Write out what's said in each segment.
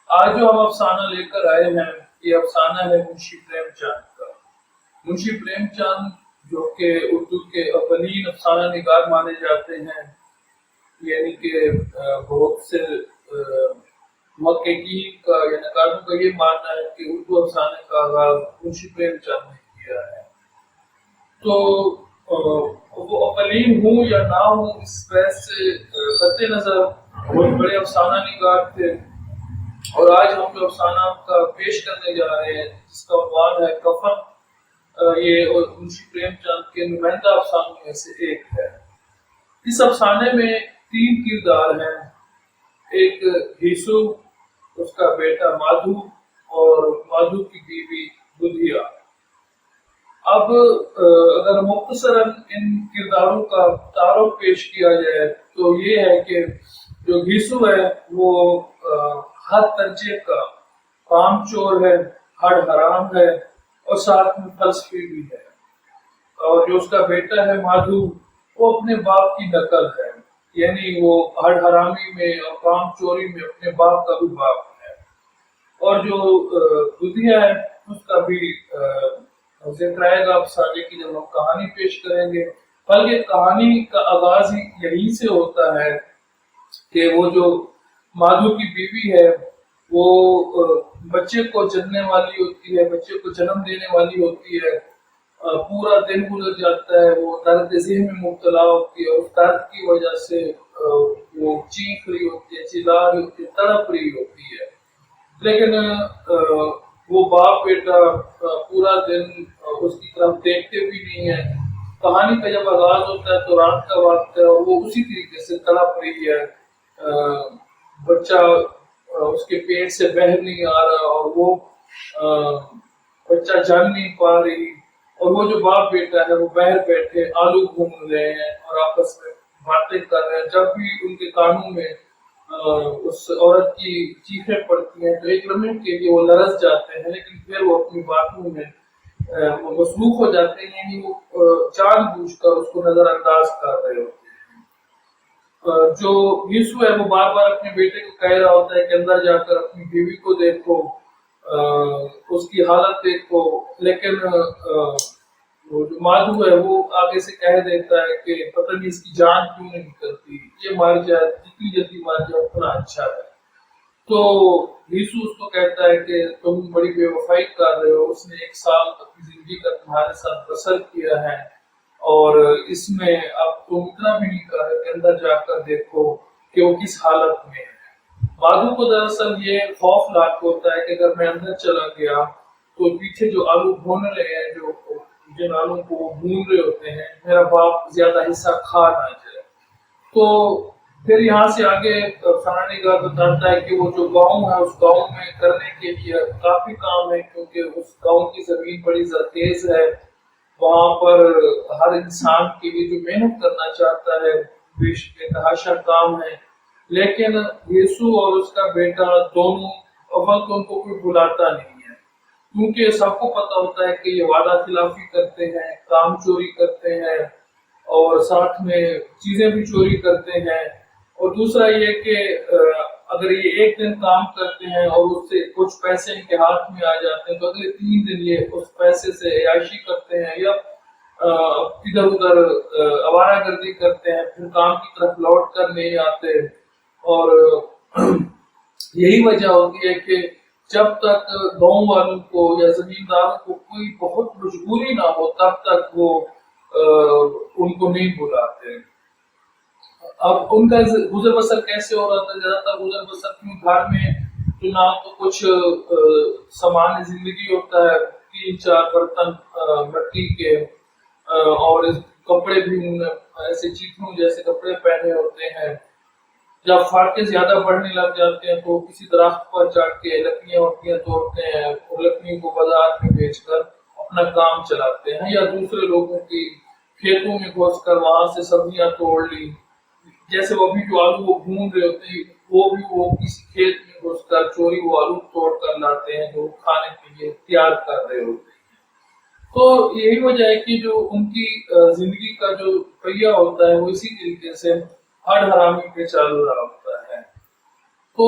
آج جو ہم افسانہ لے کر آئے ہیں یہ افسانہ ہے منشی پریم چاند کا۔ منشی پریم چاند جو کہ اردو کے اولین افسانہ نگار مانے جاتے ہیں، یعنی کہ بہت سے محققین کا یا نقادوں کا یہ ماننا ہے کہ اردو افسانے کا آغاز منشی پریم چاند نے کیا ہے۔ تو وہ اولین ہوں یا نہ ہوں اس بحث سے قطع نظر بہت بڑے افسانہ نگار تھے، اور آج ہم جو افسانہ کا پیش کرنے جا رہے ہیں جس کا عنوان ہے کفن، یہ منشی پریم چاند کے نمائندہ افسانوں میں سے ایک ہے۔ اس افسانے میں 3 کردار ہیں، ایک ہیسو، اس کا بیٹا مادھو اور مادھو کی بیوی بدھیا۔ اب اگر مختصراً ان کرداروں کا تعارف پیش کیا جائے تو یہ ہے کہ جو ہیسو ہے وہ ہر درجے کا کام چور ہے، ہر حرام ہے اور ساتھ میں فلسفی بھی ہے، اور جو اس کا بیٹا ہے مادھو وہ اپنے باپ کی نقل ہے، یعنی وہ ہر حرامی میں اور کام چوری میں اپنے باپ کا بھی باپ ہے۔ اور جو بدھیا ہے اس کا بھی ذکر آئے گا افسانے کی جب ہم کہانی پیش کریں گے، بلکہ کہانی کا آغاز ہی یہیں سے ہوتا ہے کہ وہ جو مادھو کی بیوی ہے وہ بچے کو جننے والی ہوتی ہے، بچے کو جنم دینے والی ہوتی ہے، پورا دن گزر جاتا ہے، وہ درد ذہن میں مبتلا ہوتی ہے، اس درد کی وجہ سے وہ چیخ رہی ہوتی ہے، چلا رہی ہوتی ہے، تڑپ رہی ہوتی ہے، لیکن وہ باپ بیٹا پورا دن اس کی طرف دیکھتے بھی نہیں ہے۔ کہانی کا جب آغاز ہوتا ہے تو رات کا وقت ہے اور وہ اسی طریقے سے تڑپ رہی ہے، بچہ اس کے پیٹ سے بہہ نہیں آ رہا اور وہ بچہ جان نہیں پا رہی، اور وہ جو باپ بیٹا ہے وہ باہر بیٹھے آلو گھوم رہے ہیں اور آپس میں باتیں کر رہے ہیں۔ جب بھی ان کے کانوں میں اس عورت کی چیخیں پڑتی ہیں تو ایک لمحے کے لیے وہ لرز جاتے ہیں، لیکن پھر وہ اپنی باتوں میں وہ مصروف ہو جاتے ہیں، یعنی وہ جان بوجھ کر اس کو نظر انداز کر رہے ہوتے ہیں۔ جو یسوع ہے وہ بار بار اپنے بیٹے کو کہہ رہا ہوتا ہے کہ اندر جا کر اپنی بیوی کو دیکھو، اس کی حالت دیکھو، لیکن وہ جو مادھو ہے وہ آگے سے کہہ دیتا ہے کہ پتہ نہیں اس کی جان کیوں نہیں نکلتی، یہ مر جائے، جتنی جلدی مر جائے اتنا اچھا ہے۔ تو یسوع اس کو کہتا ہے کہ تم بڑی بے وفائی کر رہے ہو، اس نے 1 سال اپنی زندگی کا تمہارے ساتھ بسر کیا ہے، اور اس میں اب تم اتنا بھی نہیں کر رہے کہ اندر جا کر دیکھو کہ وہ کس حالت میں ہے۔ مادھو کو دراصل یہ خوف لاحق ہوتا ہے کہ اگر میں اندر چلا گیا تو پیچھے جو آلو بھون رہے ہیں، جو جن آلو کو وہ بھون رہے ہوتے ہیں، میرا باپ زیادہ حصہ کھا نہ جائے۔ تو پھر یہاں سے آگے افسانہ نگار بتاتا ہے کہ وہ جو گاؤں ہے اس گاؤں میں کرنے کے لیے کافی کام ہے، کیونکہ اس گاؤں کی زمین بڑی زرخیز ہے، وہاں پر ہر انسان کے لیے جو محنت کرنا چاہتا ہے بے تحاشا کام ہے، لیکن یسوع اور اس کا بیٹا دونوں اول تو ان کو کوئی بلاتا نہیں ہے، کیونکہ سب کو پتا ہوتا ہے کہ یہ وعدہ خلافی کرتے ہیں، کام چوری کرتے ہیں اور ساتھ میں چیزیں بھی چوری کرتے ہیں، اور دوسرا یہ کہ اگر یہ ایک دن کام کرتے ہیں اور اس سے کچھ پیسے ان کے ہاتھ میں آ جاتے ہیں تو اگلے 3 دن یہ اس پیسے سے عیاشی کرتے ہیں یا ادھر ادھر آوارہ گردی کرتے ہیں، پھر کام کی طرف لوٹ کر نہیں آتے، اور یہی وجہ ہوتی ہے کہ جب تک گاؤں والوں کو یا زمینداروں کو کوئی بہت مجبوری نہ ہو تب تک وہ ان کو نہیں بلاتے۔ اب ان کا گزر بسر کیسے ہو رہا تھا؟ زیادہ تر گزر بسر کیوں گھر میں تو نہ تو کچھ سامان زندگی ہوتا ہے، 3-4 برتن مٹی کے، اور کپڑے بھی ایسے چیتنوں جیسے کپڑے پہنے ہوتے ہیں۔ جب فاقے زیادہ بڑھنے لگ جاتے ہیں تو کسی درخت پر چڑھ کے لکڑیاں وکڑیاں توڑتے ہیں اور لکڑیوں کو بازار میں بیچ کر اپنا کام چلاتے ہیں، یا دوسرے لوگوں کی کھیتوں میں گھس کر وہاں سے سبزیاں توڑ لی، جیسے وہ بھی جو آلو وہ بھون رہے ہوتے ہیں وہ بھی وہ کسی کھیت میں گھس کر چوری وہ آلو توڑ کر لاتے ہیں جو کھانے کے لیے تیار کر رہے ہوتے ہیں۔ تو یہی وجہ ہے کہ جو ان کی زندگی کا جو پہیہ ہوتا ہے وہ اسی طریقے سے ہر حرامی پہ چل رہا ہوتا ہے۔ تو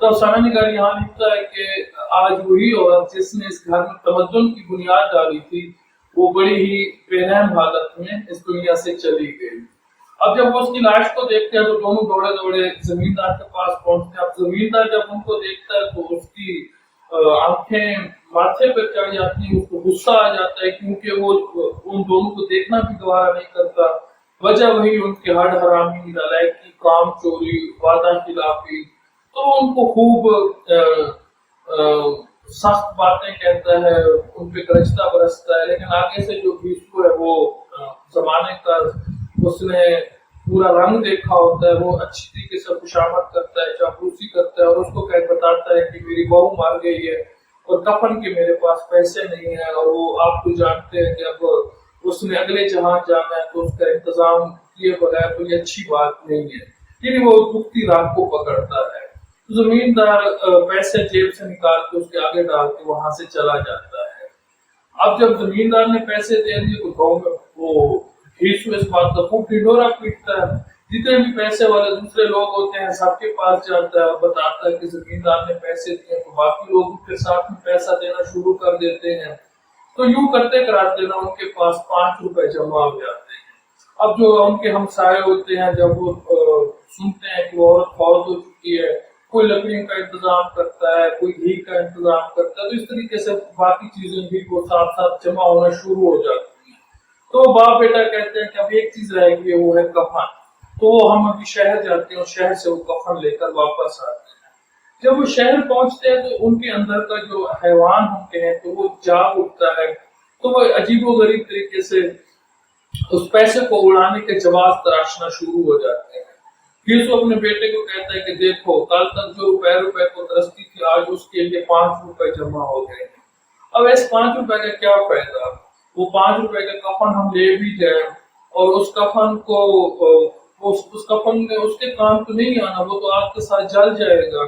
تو افسانہ نگار یہاں لکھتا ہے کہ آج وہی عورت جس نے اس گھر میں تمدن کی بنیاد ڈالی تھی وہ بڑی ہی بے رحم حالت میں اس دنیا سے چلی گئی۔ اب جب وہ اس کی لاش کو دیکھتے ہیں تو دونوں دوڑے دوڑے زمیندار کے پاس پہنچتے ہیں۔ اب زمیندار جب ان کو دیکھتا ہے تو اس کی آنکھیں ماتھے پہ چڑھ جاتی ہیں، اس کو غصہ آ جاتا ہے کیونکہ وہ ان دونوں کو دیکھنا بھی گوارا نہیں کرتا۔ وجہ وہی ان کے ہڈ حرامی، نالائکی، کام چوری، وعدہ خلافی۔ تو ان کو خوب سخت باتیں کہتا ہے، ان پہ گرجتا برستا ہے، لیکن آگے سے جو بھیشو ہے وہ زمانے کا اس نے پورا رنگ دیکھا ہوتا ہے، وہ اچھی طریقے سے خوشامد کرتا ہے، چاپلوسی کرتا ہے اور اس کو بتاتا ہے کہ میری بہو مار گئی ہے اور کفن کے میرے پاس پیسے نہیں ہیں، اور وہ آپ کو جانتے ہیں کہ اب اس نے اگلے جہاں جانا ہے تو اس کا انتظام کیے بغیر تو یہ اچھی بات نہیں ہے، یعنی وہ دکھتی رات کو پکڑتا ہے۔ زمیندار پیسے جیب سے نکال کے اس کے آگے ڈال کے وہاں سے چلا جاتا ہے۔ اب جب زمیندار نے پیسے دے دیے تو گاؤں میں وہ بھیشو اس بات کا خوب ڈھنڈورا پیٹتا ہے، جتنے بھی پیسے والے دوسرے لوگ ہوتے ہیں سب کے پاس جاتا ہے اور بتاتا ہے کہ زمیندار نے پیسے دیے، تو باقی لوگ کے ساتھ میں پیسہ دینا شروع کر دیتے ہیں۔ تو یوں کرتے کراتے نا ان کے پاس 5 روپے جمع ہو جاتے ہیں۔ اب جو ان کے ہمسائے ہوتے ہیں جب وہ سنتے ہیں کہ وہ عورت فوت ہو چکی ہے، کوئی لکڑیوں کا انتظام کرتا ہے، کوئی گھی کا انتظام کرتا ہے، تو اس طریقے سے باقی چیزیں بھی وہ ساتھ ساتھ جمع ہونا شروع ہو جاتی ہیں۔ تو باپ بیٹا کہتے ہیں کہ اب ایک چیز رہ گئی ہے، وہ ہے کفن۔ تو ہم ابھی شہر جاتے ہیں اور شہر سے وہ کفن لے کر واپس آتے ہیں۔ جب وہ شہر پہنچتے ہیں تو ان کے اندر کا جو حیوان ہوتے ہیں تو وہ جاگ اٹھتا ہے، تو وہ عجیب و غریب طریقے سے اس پیسے کو اڑانے کے جواز تراشنا شروع ہو جاتے ہیں۔ پھر وہ اپنے بیٹے کو کہتا ہے کہ دیکھو کل تک جو روپے کو ترستی تھی آج اس کے لیے 5 روپے جمع ہو گئے ہیں۔ اب اس 5 روپے کا کیا فائدہ؟ وہ 5 روپے کا کفن ہم لے بھی جائیں اور اس کفن کو اس کفن میں اس کے کام تو نہیں آنا، وہ تو آپ کے ساتھ جل جائے گا۔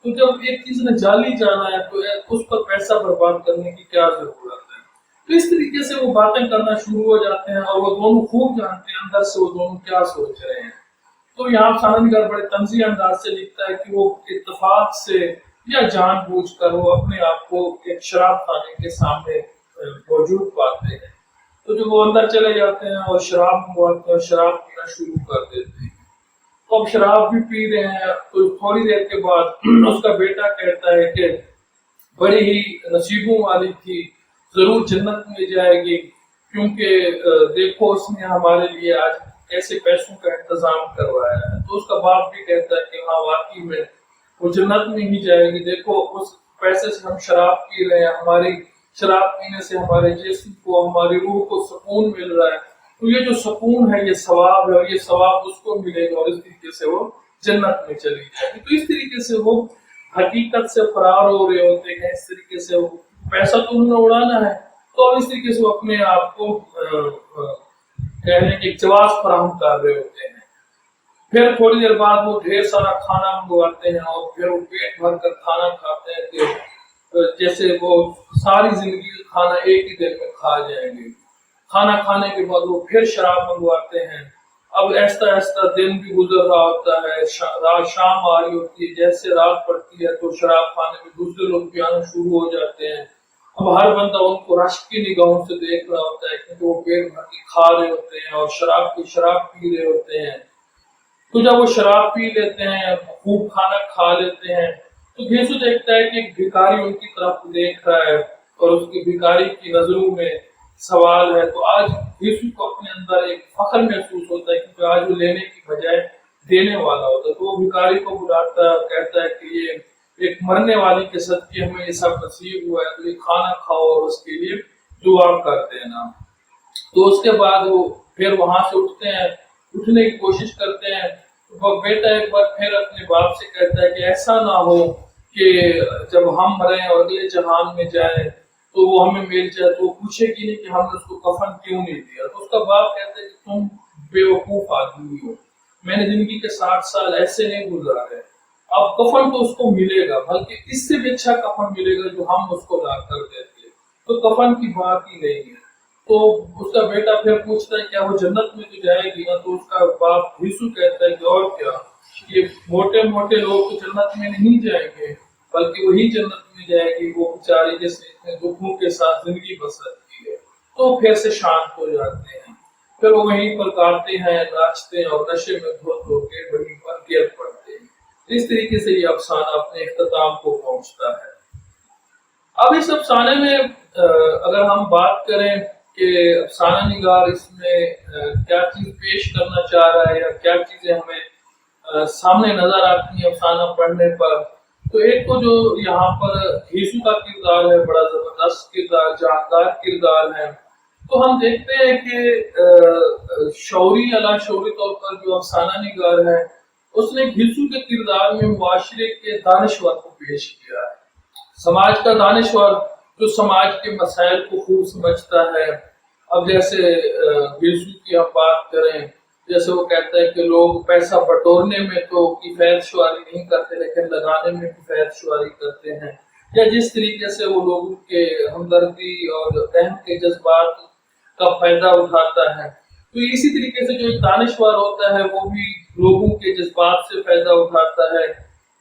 تو جب ایک چیز نے جل ہی جانا ہے تو اس پر پیسہ برباد کرنے کی کیا ضرورت ہے؟ تو اس طریقے سے وہ باتیں کرنا شروع ہو جاتے ہیں اور وہ دونوں خوب جانتے ہیں اندر سے وہ دونوں کیا سوچ رہے ہیں۔ تو یہاں افسانہ نگار بڑے طنزی انداز سے لکھتا ہے کہ وہ اتفاق سے یا جان بوجھ کر وہ اپنے آپ کو ایک شراب خانے کے سامنے موجود پاتے ہیں۔ تو جو وہ اندر چلے جاتے ہیں اور شراب منگواتے ہیں اور شراب پینا شروع کر دیتے ہیں۔ تو اب شراب بھی پی رہے ہیں تو تھوڑی دیر کے بعد اس کا بیٹا کہتا ہے کہ بڑی ہی نصیبوں والی تھی، ضرور جنت میں جائے گی، کیونکہ دیکھو اس نے ہمارے لیے آج ایسے پیسوں کا انتظام کروایا ہے۔ تو اس کا باپ بھی کہتا ہے کہ ہاں واقعی میں وہ جنت میں ہی جائے گی، دیکھو اس پیسے سے ہم شراب پی رہے ہیں، ہماری شراب پینے سے ہمارے جسم کو ہماری روح کو سکون مل رہا ہے، تو یہ جو سکون ہے یہ ثواب ہے اور یہ ثواب اس کو ملے گا اور اس طریقے سے وہ جنت میں چلی جائے گی۔ تو اس طریقے سے وہ حقیقت سے فرار ہو رہے ہوتے ہیں، اس طریقے سے وہ پیسہ تو انہوں نے اڑانا ہے تو اس طریقے سے وہ اپنے آپ کو کہنے کے جواز فراہم کر رہے ہوتے ہیں۔ پھر تھوڑی دیر بعد وہ ڈھیر سارا کھانا منگواتے ہیں اور پھر وہ پیٹ بھر کر کھانا کھاتے ہیں کہ جیسے وہ ساری زندگی کھانا ایک ہی دن میں کھا جائیں گے۔ کھانا کھانے کے بعد وہ پھر شراب منگواتے ہیں۔ اب ایسا ایسا دن بھی گزر رہا ہوتا ہے، رات شام آ رہی ہوتی ہے، جیسے رات پڑتی ہے تو شراب کھانے میں دوسرے لوگ بھی آنا شروع ہو جاتے ہیں۔ اب ہر بندہ ان کو رشک کی نگاہوں سے دیکھ رہا ہوتا ہے کیونکہ وہ پیٹ بھر کے کھا رہے ہوتے ہیں اور شراب پی رہے ہوتے ہیں۔ تو جب وہ شراب پی لیتے ہیں، خوب کھانا کھا لیتے ہیں، تو بھیشو دیکھتا ہے کہ ایک بھکاری ان کی طرف دیکھ رہا ہے اور اس کی بھکاری کی نظروں میں سوال ہے۔ تو آج بھیشو کو اپنے اندر ایک فخر محسوس ہوتا ہے کیونکہ آج وہ لینے کی بجائے دینے والا ہوتا ہے۔ تو وہ بھکاری کو بلاتا ہے، کہتا ہے کہ یہ ایک مرنے والی کے صدقے ہمیں یہ سب نصیب ہوا ہے، تو یہ کھانا کھاؤ اور اس کے لیے دعا کر دینا۔ تو اس کے بعد وہ پھر وہاں سے اٹھتے ہیں، اٹھنے کی کوشش کرتے ہیں۔ تو بیٹا ایک بار پھر اپنے باپ سے کہتا ہے کہ ایسا نہ ہو کہ جب ہم مریں اور اگلے جہان میں جائیں تو وہ ہمیں مل جائے تو وہ پوچھے گی نہیں کہ ہم نے اس کو کفن کیوں نہیں دیا۔ تو اس کا باپ کہتا ہے کہ تم بے وقوف آدمی ہو، میں نے زندگی کے 60 سال ایسے نہیں گزارے، اب کفن تو اس کو ملے گا، بلکہ اس سے بھی اچھا کفن ملے گا جو ہم اس کو لا کر دیتے، تو کفن کی بات ہی نہیں ہے۔ تو اس کا بیٹا پھر پوچھتا ہے کیا وہ جنت میں تو جائے گی نا؟ تو اس کا باپ بھیشو کہتا ہے کہ اور کیا، یہ موٹے موٹے لوگ تو جنت میں نہیں جائیں گے، بلکہ وہی جنت میں جائے گی وہ بیچاری جس نے دکھوں کے ساتھ زندگی بسر کی ہے، تو پھر سے شانت ہو جاتے ہیں، پھر وہ وہیں پر گاتے ہیں، ناچتے ہیں اور نشے میں دھو کے وہیں پر گر پڑتے ہیں۔ اس طریقے سے یہ افسانہ اپنے اختتام کو پہنچتا ہے۔ اب اس افسانے میں اگر ہم بات کریں کہ افسانہ نگار اس میں کیا چیز پیش کرنا چاہ رہا ہے یا کیا چیزیں ہمیں سامنے نظر آتی ہیں افسانہ پڑھنے پر، تو ایک تو جو یہاں پر یسوع کا کردار ہے، بڑا زبردست کردار، جاندار کردار ہے، تو ہم دیکھتے ہیں کہ شعوری یا شعوری طور پر جو افسانہ نگار ہے اس نے یسوع کے کردار میں معاشرے کے دانشور کو پیش کیا ہے، سماج کا دانشور جو سماج کے مسائل کو خوب سمجھتا ہے۔ اب جیسے یسوع کی ہم بات کریں، جیسے وہ کہتا ہے کہ لوگ پیسہ بٹورنے میں تو کفایت شعاری نہیں کرتے لیکن لگانے میں کفایت شعاری کرتے ہیں، یا جس طریقے سے وہ لوگوں کے ہمدردی اور رحم کے جذبات کا فائدہ اٹھاتا ہے، تو اسی طریقے سے جو ایک دانشور ہوتا ہے وہ بھی لوگوں کے جذبات سے فائدہ اٹھاتا ہے،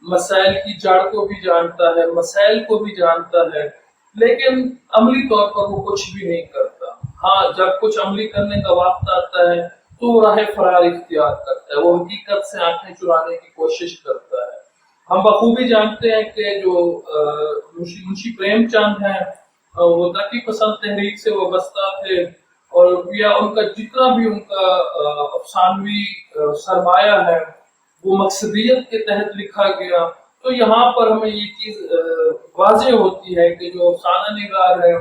مسائل کی جڑ کو بھی جانتا ہے، مسائل کو بھی جانتا ہے، لیکن عملی طور پر وہ کچھ بھی نہیں کرتا۔ ہاں، جب کچھ عملی کرنے کا وقت آتا ہے تو وہ راہ فرار اختیار کرتا ہے، وہ حقیقت سے آنکھیں چرانے کی کوشش کرتا ہے۔ ہم بخوبی جانتے ہیں کہ جو منشی پریم چند ہیں وہ ترقی پسند تحریک سے وابستہ تھے، اور یا ان کا جتنا بھی ان کا افسانوی سرمایہ ہے وہ مقصدیت کے تحت لکھا گیا، تو یہاں پر ہمیں یہ چیز واضح ہوتی ہے کہ جو افسانہ نگار ہے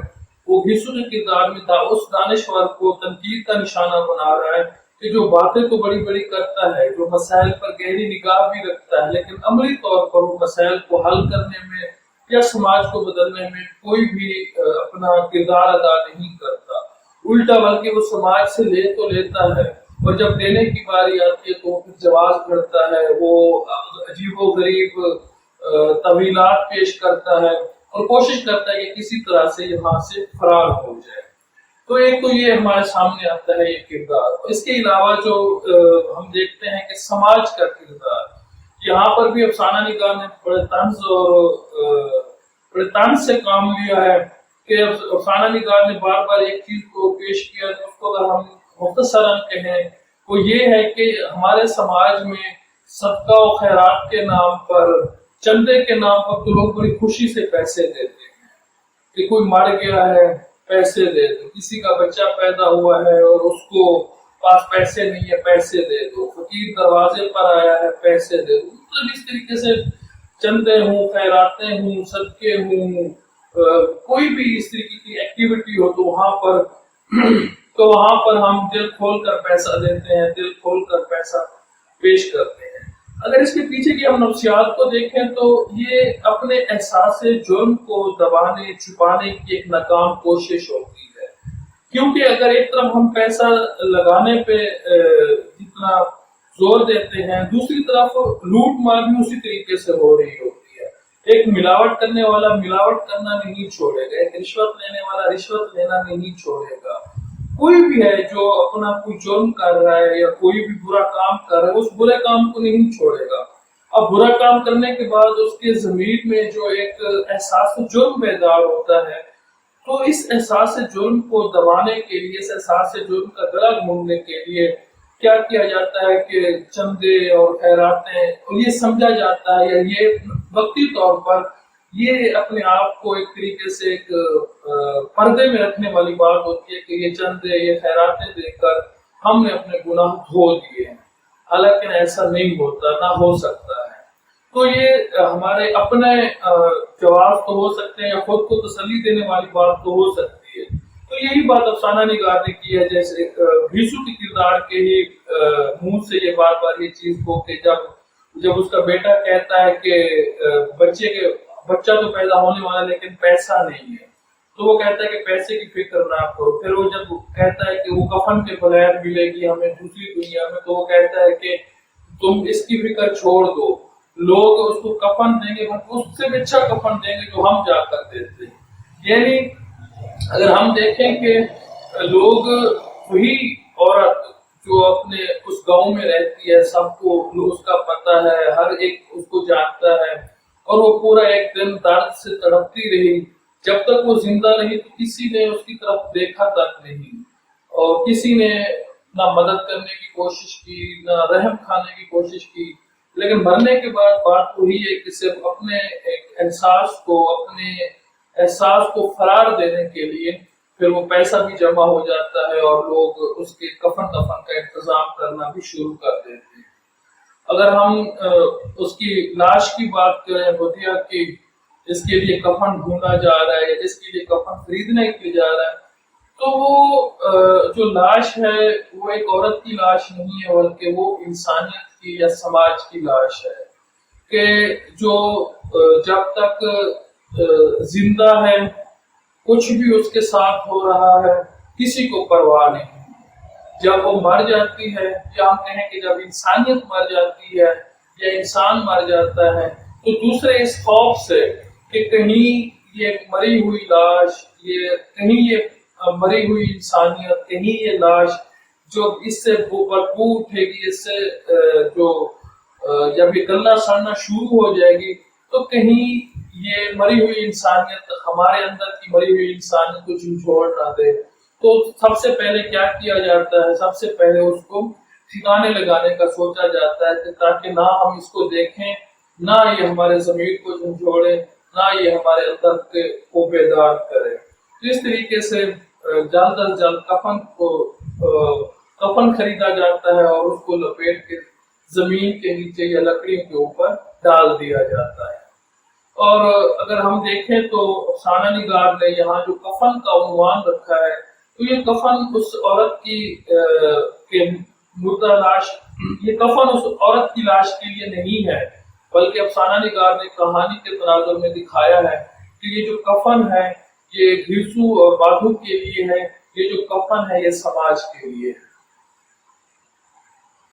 وہ یسوع کے کردار میں اس دانشور کو تنقید کا نشانہ بنا رہا ہے کہ جو باتیں تو بڑی بڑی کرتا ہے، جو مسائل پر گہری نگاہ بھی رکھتا ہے، لیکن عملی طور پر وہ مسائل کو حل کرنے میں یا سماج کو بدلنے میں کوئی بھی اپنا کردار ادا نہیں کرتا، الٹا بلکہ وہ سماج سے لے تو لیتا ہے، اور جب دینے کی باری آتی ہے تو وہ پھر جواز کرتا ہے، وہ عجیب و غریب طویلات پیش کرتا ہے اور کوشش کرتا ہے کہ کسی طرح سے یہاں سے فرار ہو جائے۔ تو ایک تو یہ ہمارے سامنے آتا ہے یہ کردار، اس کے علاوہ جو ہم دیکھتے ہیں کہ سماج کا کردار، یہاں پر بھی افسانہ نگار نے بڑے طنز اور بڑے طنز سے کام لیا ہے کہ افسانہ نگار نے بار بار ایک چیز کو پیش کیا، تو اس کو اگر ہم مختصراً کہیں وہ یہ ہے کہ ہمارے سماج میں صدقہ و خیرات کے نام پر، چندے کے نام پر تو لوگ بڑی خوشی سے پیسے دیتے ہیں کہ کوئی مر گیا ہے پیسے دے دو، کسی کا بچہ پیدا ہوا ہے اور اس کو پاس پیسے نہیں ہے پیسے دے دو، فقیر دروازے پر آیا ہے پیسے دے دو، مطلب اس طریقے سے چندے ہوں، خیراتیں ہوں، صدقے ہوں، کوئی بھی اس طریقے کی ایکٹیویٹی ہو تو وہاں پر ہم دل کھول کر پیسہ دیتے ہیں، دل کھول کر پیسہ پیش کرتے ہیں۔ اگر اس کے پیچھے کی ہم نفسیات کو دیکھیں تو یہ اپنے احساس جرم کو دبانے چھپانے کی ایک ناکام کوشش ہوتی ہے، کیونکہ اگر ایک طرف ہم پیسہ لگانے پہ جتنا زور دیتے ہیں، دوسری طرف لوٹ مار بھی اسی طریقے سے ہو رہی ہوتی ہے۔ ایک ملاوٹ کرنے والا ملاوٹ کرنا نہیں چھوڑے گا، ایک رشوت لینے والا رشوت لینا نہیں چھوڑے گا، کوئی بھی ہے جو اپنا کوئی جرم کر رہا ہے یا کوئی بھی برا کام کر رہا ہے اس برے کام کو نہیں چھوڑے گا۔ اب برا کام کرنے کے بعد اس کے ضمیر میں جو ایک احساس جرم بیدار ہوتا ہے، تو اس احساس جرم کو دبانے کے لیے، اس احساس جرم کا گلا گھونڈنے کے لیے کیا کیا جاتا ہے کہ چندے اور خیراتیں، اور یہ سمجھا جاتا ہے یا یہ وقتی طور پر یہ اپنے آپ کو ایک طریقے سے ایک پردے میں رکھنے والی بات ہوتی ہے کہ یہ چندے یہ خیراتیں دے کر ہم نے اپنے گناہ دھو دیے ہیں، حالانکہ ایسا نہیں ہوتا، نہ ہو سکتا ہے۔ تو یہ ہمارے اپنے جواب تو ہو سکتے ہیں یا خود کو تسلی دینے والی بات تو ہو سکتی ہے، تو یہی بات افسانہ نگار نے کی ہے، جیسے یسوع کے کردار کے ہی منہ سے یہ بار بار یہ چیز ہو کہ جب اس کا بیٹا کہتا ہے کہ بچہ تو پیدا ہونے والا لیکن پیسہ نہیں ہے، تو وہ کہتا ہے کہ پیسے کی فکر نہ کرو، پھر وہ جب کہتا ہے کہ وہ کفن کے بغیر ملے گی ہمیں دوسری دنیا میں، تو وہ کہتا ہے کہ تم اس کی فکر چھوڑ دو، لوگ اس کو کفن دیں گے، اس سے بھی اچھا کفن دیں گے جو ہم جا کر دیتے ہیں۔ یعنی اگر ہم دیکھیں کہ لوگ وہی عورت جو اپنے اس گاؤں میں رہتی ہے، سب کو اس کا پتہ ہے، ہر ایک اس کو جانتا ہے، اور وہ پورا ایک دن درد سے تڑپتی رہی. جب تک وہ زندہ رہی تو کسی نے اس کی طرف دیکھا تک نہیں، اور کسی نے نہ مدد کرنے کی کوشش کی، نہ رحم کھانے کی کوشش کی. لیکن مرنے کے بعد بات وہی ہے کہ صرف اپنے ایک اپنے احساس کو فرار دینے کے لیے پھر وہ پیسہ بھی جمع ہو جاتا ہے، اور لوگ اس کے کفن دفن کا انتظام کرنا بھی شروع کر دیتے ہیں. اگر ہم اس کی لاش کی بات کریں، بدیا کی، جس کے لیے کفن ڈھونڈا جا رہا ہے، جس کے لیے کفن خریدنے کے جا رہا ہے، تو وہ جو لاش ہے وہ ایک عورت کی لاش نہیں ہے، بلکہ وہ انسانیت کی یا سماج کی لاش ہے. کہ جو جب تک زندہ ہے کچھ بھی اس کے ساتھ ہو رہا ہے، کسی کو پرواہ نہیں. جب وہ مر جاتی ہے، یا ہم کہیں کہ جب انسانیت مر جاتی ہے یا انسان مر جاتا ہے، تو دوسرے اس خوف سے کہ کہیں یہ مری ہوئی لاش، کہیں یہ مری ہوئی انسانیت، کہیں یہ لاش جو اس سے بدبو اٹھے گی، اس سے جو جب یہ گلنا سڑنا شروع ہو جائے گی، تو کہیں یہ مری ہوئی انسانیت ہمارے اندر کی مری ہوئی انسانیت کو جھنجھوڑ نہ دے. تو سب سے پہلے کیا کیا جاتا ہے؟ سب سے پہلے اس کو ٹھکانے لگانے کا سوچا جاتا ہے، تاکہ نہ ہم اس کو دیکھیں، نہ یہ ہمارے ضمیر کو جھنجھوڑے، نہ یہ ہمارے اندر کو بیدار کرے. تو اس طریقے سے جلد از جلد کفن خریدا جاتا ہے، اور اس کو لپیٹ کے زمین کے نیچے یا لکڑیوں کے اوپر ڈال دیا جاتا ہے. اور اگر ہم دیکھیں تو افسانہ نگار نے یہاں جو کفن کا عنوان رکھا ہے، تو یہ کفن اس عورت کی مردہ لاش، یہ کفن اس عورت کی لاش کے لیے نہیں ہے، بلکہ افسانہ نگار نے کہانی کے تناظر میں دکھایا ہے کہ یہ جو کفن ہے یہ گھیسو اور بادھو کے لیے ہے، یہ جو کفن ہے یہ سماج کے لیے ہے.